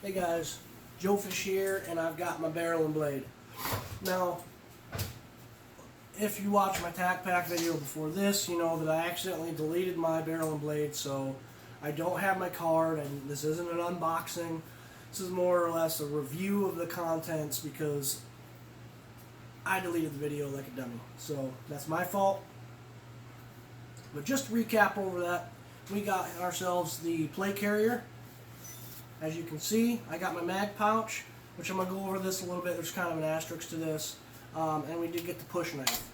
Hey guys, Joe Fish here, and I've got my barrel and blade. Now, if you watched my tack pack video before this, you know that I accidentally deleted my barrel and blade, so I don't have my card, and this isn't an unboxing. This is more or less a review of the contents because I deleted the video like a dummy. So that's my fault. But just to recap over that, we got ourselves the plate carrier. As you can see, I got my mag pouch, which I'm going to go over this a little bit. There's kind of an asterisk to this. And we did get the push knife.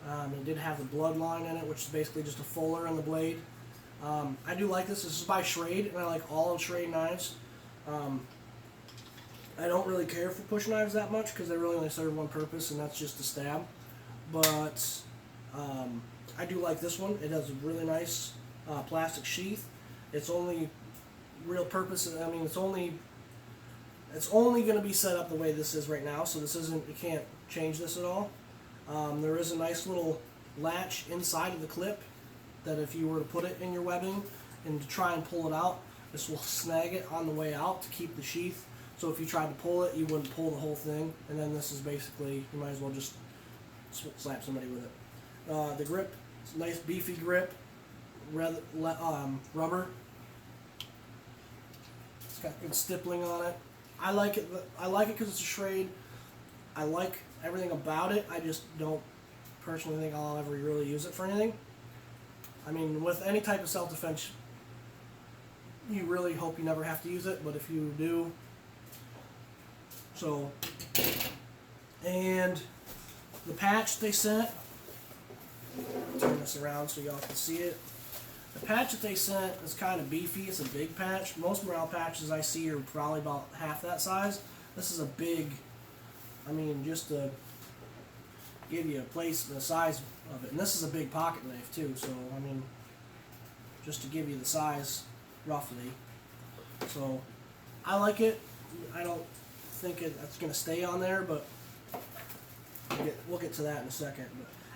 It did have the bloodline in it, which is basically just a fuller in the blade. I do like this. This is by Schrade, and I like all of Schrade knives. I don't really care for push knives that much because they really only serve one purpose, and that's just to stab. But I do like this one. It has a really nice plastic sheath. Its only real purpose, I mean, it's only going to be set up the way this is right now, so this isn't, you can't change this at all. There is a nice little latch inside of the clip that if you were to put it in your webbing and to try and pull it out, this will snag it on the way out to keep the sheath. So if you tried to pull it, you wouldn't pull the whole thing, and then this is basically, you might as well just slap somebody with it. The grip, it's a nice beefy grip, rubber. It's got good stippling on it. I like it because it's a Schrade. I like everything about it. I just don't personally think I'll ever really use it for anything. I mean, with any type of self-defense, you really hope you never have to use it, but if you do, so. And the patch they sent, turn this around so y'all can see it. The patch that they sent is kind of beefy. It's a big patch. Most morale patches I see are probably about half that size. This is a big, I mean, just to give you a place, the size of it. And this is a big pocket knife too, so I mean, just to give you the size roughly. So I like it. I don't think it's going to stay on there, but we'll get to that in a second.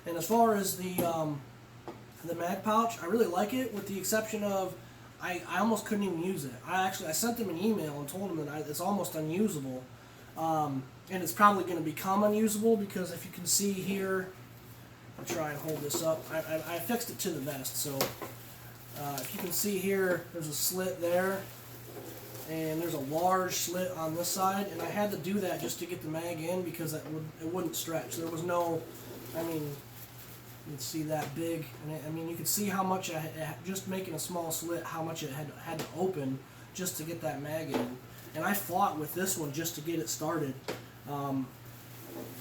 And as far as the mag pouch, I really like it, with the exception of I almost couldn't even use it. I sent them an email and told them that it's almost unusable, and it's probably going to become unusable because if you can see here, I'll try and hold this up. I fixed it to the vest, so if you can see here, there's a slit there, and there's a large slit on this side, and I had to do that just to get the mag in because it wouldn't stretch. There was no, I mean, you can see that big, and I mean, you can see how much just making a small slit, how much it had to open just to get that mag in. And I fought with this one just to get it started.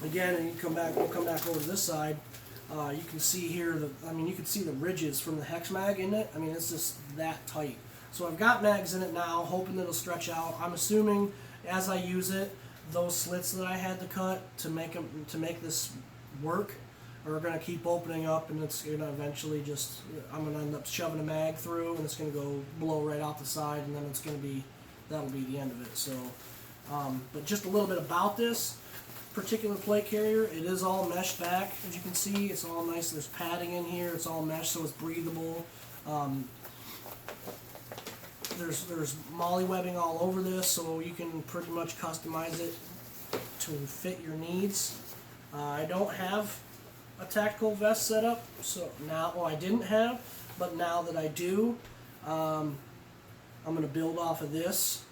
Again, and we'll come back over to this side. You can see here, you can see the ridges from the hex mag in it. I mean, it's just that tight. So I've got mags in it now, hoping it'll stretch out. I'm assuming as I use it, those slits that I had to cut to make this work are going to keep opening up, and it's going to eventually just, I'm going to end up shoving a mag through, and it's going to go blow right out the side, and then it's going to be, that'll be the end of it. So, but just a little bit about this particular plate carrier. It is all meshed back, as you can see. It's all nice. There's padding in here. It's all meshed, so it's breathable. There's molly webbing all over this, so you can pretty much customize it to fit your needs. I don't have a tactical vest setup, so now, well, I didn't have, but now that I do, I'm going to build off of this.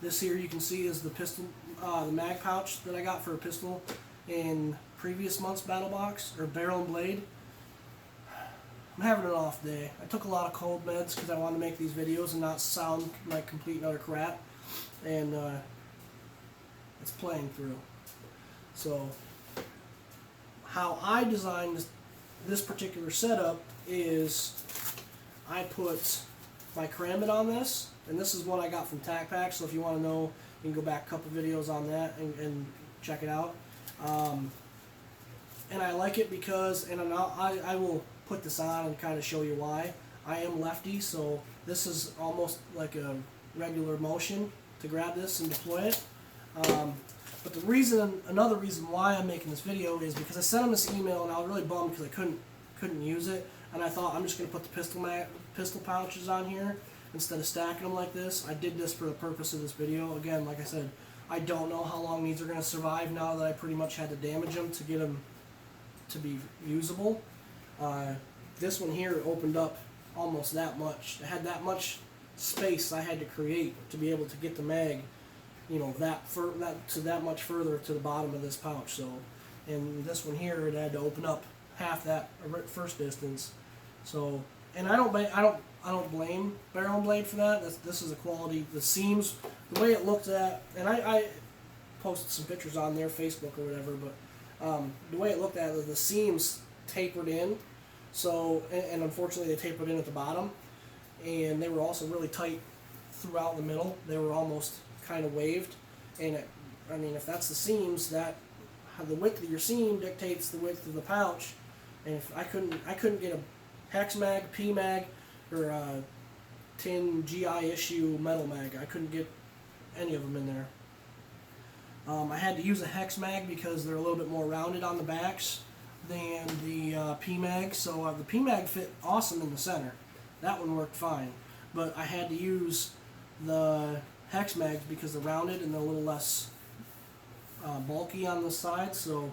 This here you can see is the pistol, the mag pouch that I got for a pistol in previous month's battle box, or barrel and blade. I'm having an off day. I took a lot of cold meds because I wanted to make these videos and not sound like complete and utter crap, and it's playing through. So how I designed this particular setup is I put my Karambit on this, and this is what I got from Tac Pack, so if you want to know, you can go back a couple videos on that and check it out. And I like it because, and I will put this on and kind of show you why. I am lefty, so this is almost like a regular motion to grab this and deploy it. But another reason why I'm making this video is because I sent him this email and I was really bummed because I couldn't use it, and I thought I'm just going to put the pistol pouches on here, instead of stacking them like this. I did this for the purpose of this video. Again, like I said, I don't know how long these are going to survive now that I pretty much had to damage them to get them to be usable. This one here opened up almost that much. It had that much space I had to create to be able to get the mag, you know, that much further to the bottom of this pouch. So, and this one here, it had to open up half that first distance. So, and I don't blame Barrel and Blade for that. This is a quality. The seams, the way it looked at, and I posted some pictures on their Facebook or whatever, but the way it looked at, the seams tapered in. So, and unfortunately they tapered in at the bottom, and they were also really tight throughout the middle. They were almost kind of waved, and I mean, if that's the seams, that the width of your seam dictates the width of the pouch. And if I couldn't get a hex mag, P mag, or a tin GI issue metal mag. I couldn't get any of them in there. I had to use a hex mag because they're a little bit more rounded on the backs than the P mag. So the P mag fit awesome in the center. That one worked fine. But I had to use the hex mags because they're rounded and they're a little less bulky on the sides. So,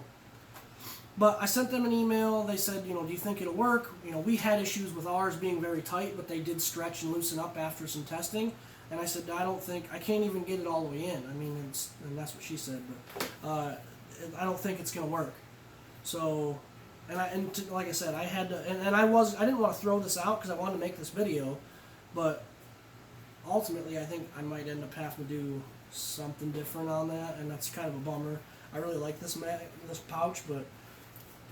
but I sent them an email. They said, you know, do you think it'll work? You know, we had issues with ours being very tight, but they did stretch and loosen up after some testing. And I said, I can't even get it all the way in. I mean, and that's what she said, but I don't think it's going to work. So, like I said, I had to, and I didn't want to throw this out because I wanted to make this video, but ultimately I think I might end up having to do something different on that, and that's kind of a bummer. I really like this pouch, but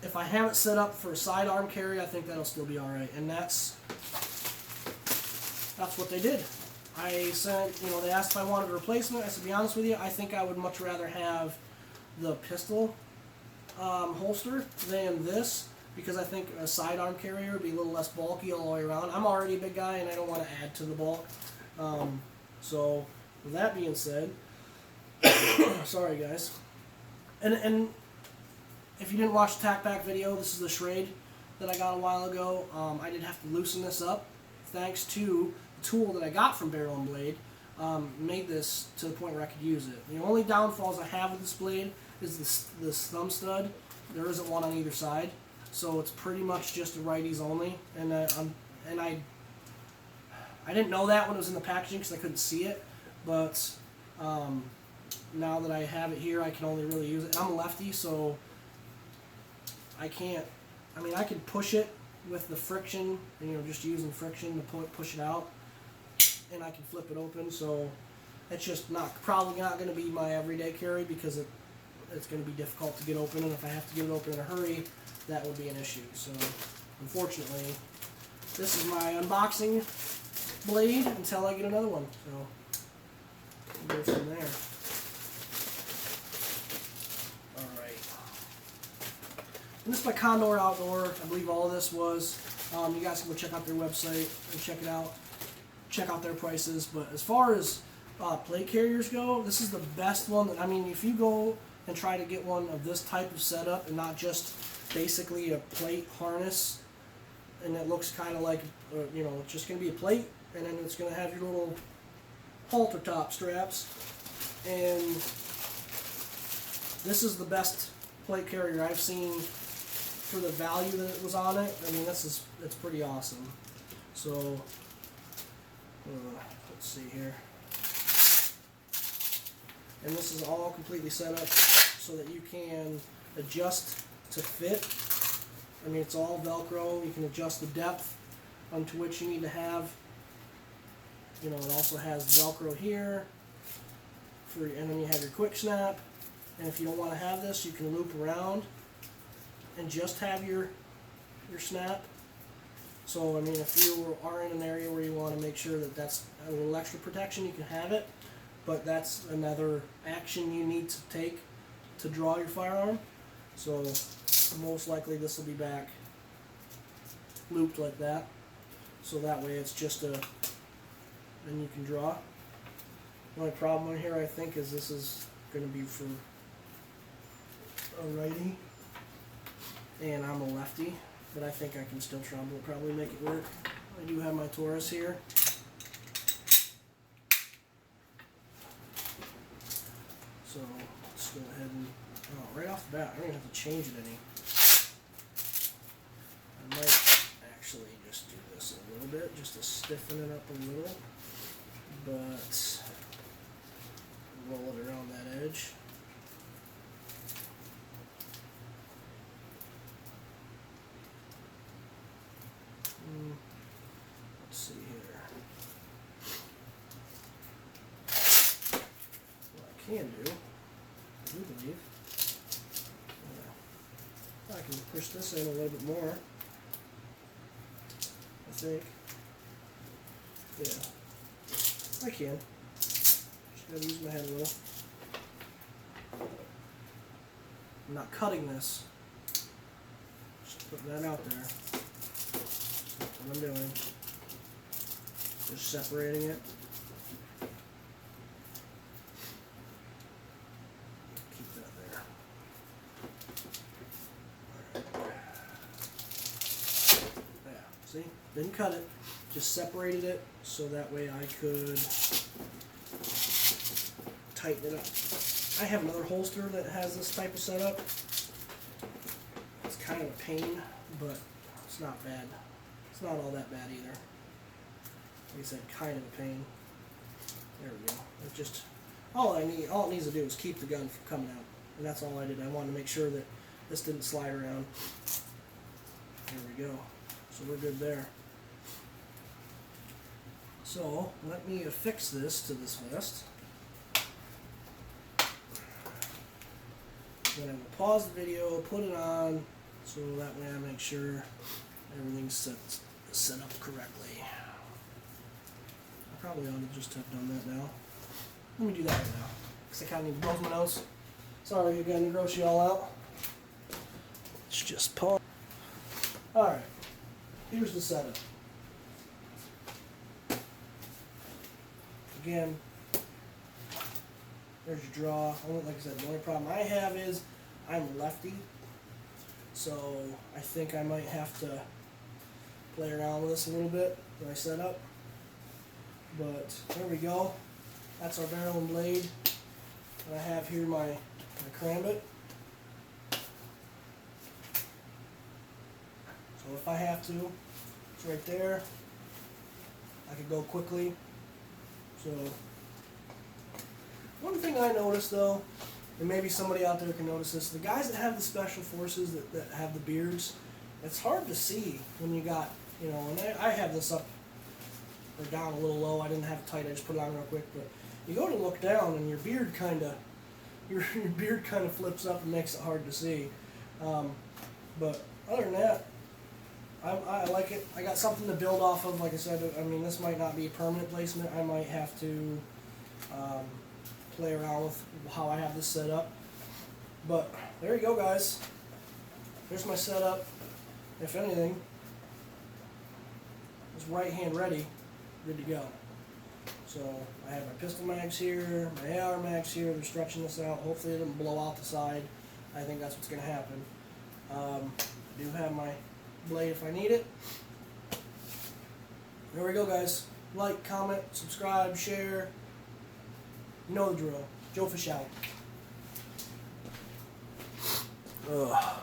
if I have it set up for a sidearm carry, I think that'll still be alright. And that's what they did. I sent, you know, they asked if I wanted a replacement. I said, to be honest with you, I think I would much rather have the pistol holster than this, because I think a sidearm carrier would be a little less bulky all the way around. I'm already a big guy, and I don't want to add to the bulk. So, with that being said, sorry guys. And if you didn't watch the Tac Pack video, this is the Schrade that I got a while ago. I did have to loosen this up, thanks to the tool that I got from Barrel and Blade. Made this to the point where I could use it. The only downfalls I have with this blade is this thumb stud. There isn't one on either side, so it's pretty much just a righties only. And I didn't know that when it was in the packaging because I couldn't see it, but now that I have it here, I can only really use it. And I'm a lefty, so I can't. I mean, I could push it with the friction, and, you know, just using friction to push it out, and I can flip it open. So it's just probably not going to be my everyday carry because it's going to be difficult to get open, and if I have to get it open in a hurry, that would be an issue. So unfortunately, this is my unboxing blade until I get another one. So we'll go from there. And this is by Condor Outdoor. I believe all of this was. You guys can go check out their website and check it out. Check out their prices. But as far as plate carriers go, this is the best one. I mean, if you go and try to get one of this type of setup and not just basically a plate harness, and it looks kind of like, you know, it's just going to be a plate, and then it's going to have your little halter top straps. And this is the best plate carrier I've seen for the value that was on it. I mean, it's pretty awesome. So let's see here. And this is all completely set up so that you can adjust to fit. I mean, it's all Velcro. You can adjust the depth onto which you need to have. You know, it also has Velcro here, and then you have your quick snap. And if you don't want to have this, you can loop around and just have your snap. So, I mean, if you are in an area where you want to make sure that that's a little extra protection, you can have it. But that's another action you need to take to draw your firearm. So, most likely this will be back looped like that. So that way it's just and you can draw. The only problem here, I think, is this is going to be for a righty, and I'm a lefty, but I think I can still probably make it work. I do have my Taurus here, right off the bat. I don't even have to change it any. I might actually just do this a little bit, just to stiffen it up a little, but roll it around that edge. Let's see here. What I can do, I do believe, I can push this in a little bit more. I think. Yeah, I can. Just gotta use my head a little. I'm not cutting this. Just putting that out there. That's what I'm doing. Just separating it. Keep that there. Alright. Yeah, see? Didn't cut it. Just separated it so that way I could tighten it up. I have another holster that has this type of setup. It's kind of a pain, but it's not bad. It's not all that bad either. Like I said, kind of a pain. There we go. It just all it needs to do is keep the gun from coming out, and that's all I did. I wanted to make sure that this didn't slide around. There we go. So we're good there. So let me affix this to this vest. Then I will pause the video, put it on, so that way I make sure everything's set up correctly. I probably ought to just have done that now. Let me do that right now, because I kind of need both my nose. Sorry again to gross you all out. Let's just pause. Alright, here's the setup. Again, there's your draw. Like I said, the only problem I have is I'm lefty, so I think I might have to play around with this a little bit when I set up. But there we go. That's our barrel and blade. And I have here my karambit. So if I have to, it's right there. I could go quickly. So one thing I noticed though, and maybe somebody out there can notice this, the guys that have the special forces that have the beards, it's hard to see when you got, you know, and I have this up or down a little low. I didn't have it tight, I just put it on real quick, but you go to look down and your beard kinda flips up and makes it hard to see. But other than that, I like it. I got something to build off of. Like I said, I mean, this might not be a permanent placement. I might have to play around with how I have this set up. But there you go, guys. There's my setup. If anything, it's right hand ready, good to go. So I have my pistol mags here, my AR mags here. They're stretching this out. Hopefully it doesn't blow out the side. I think that's what's going to happen. I do have my blade if I need it. There we go, guys. Like, comment, subscribe, share. You know the drill. Joe Fish out. Ugh.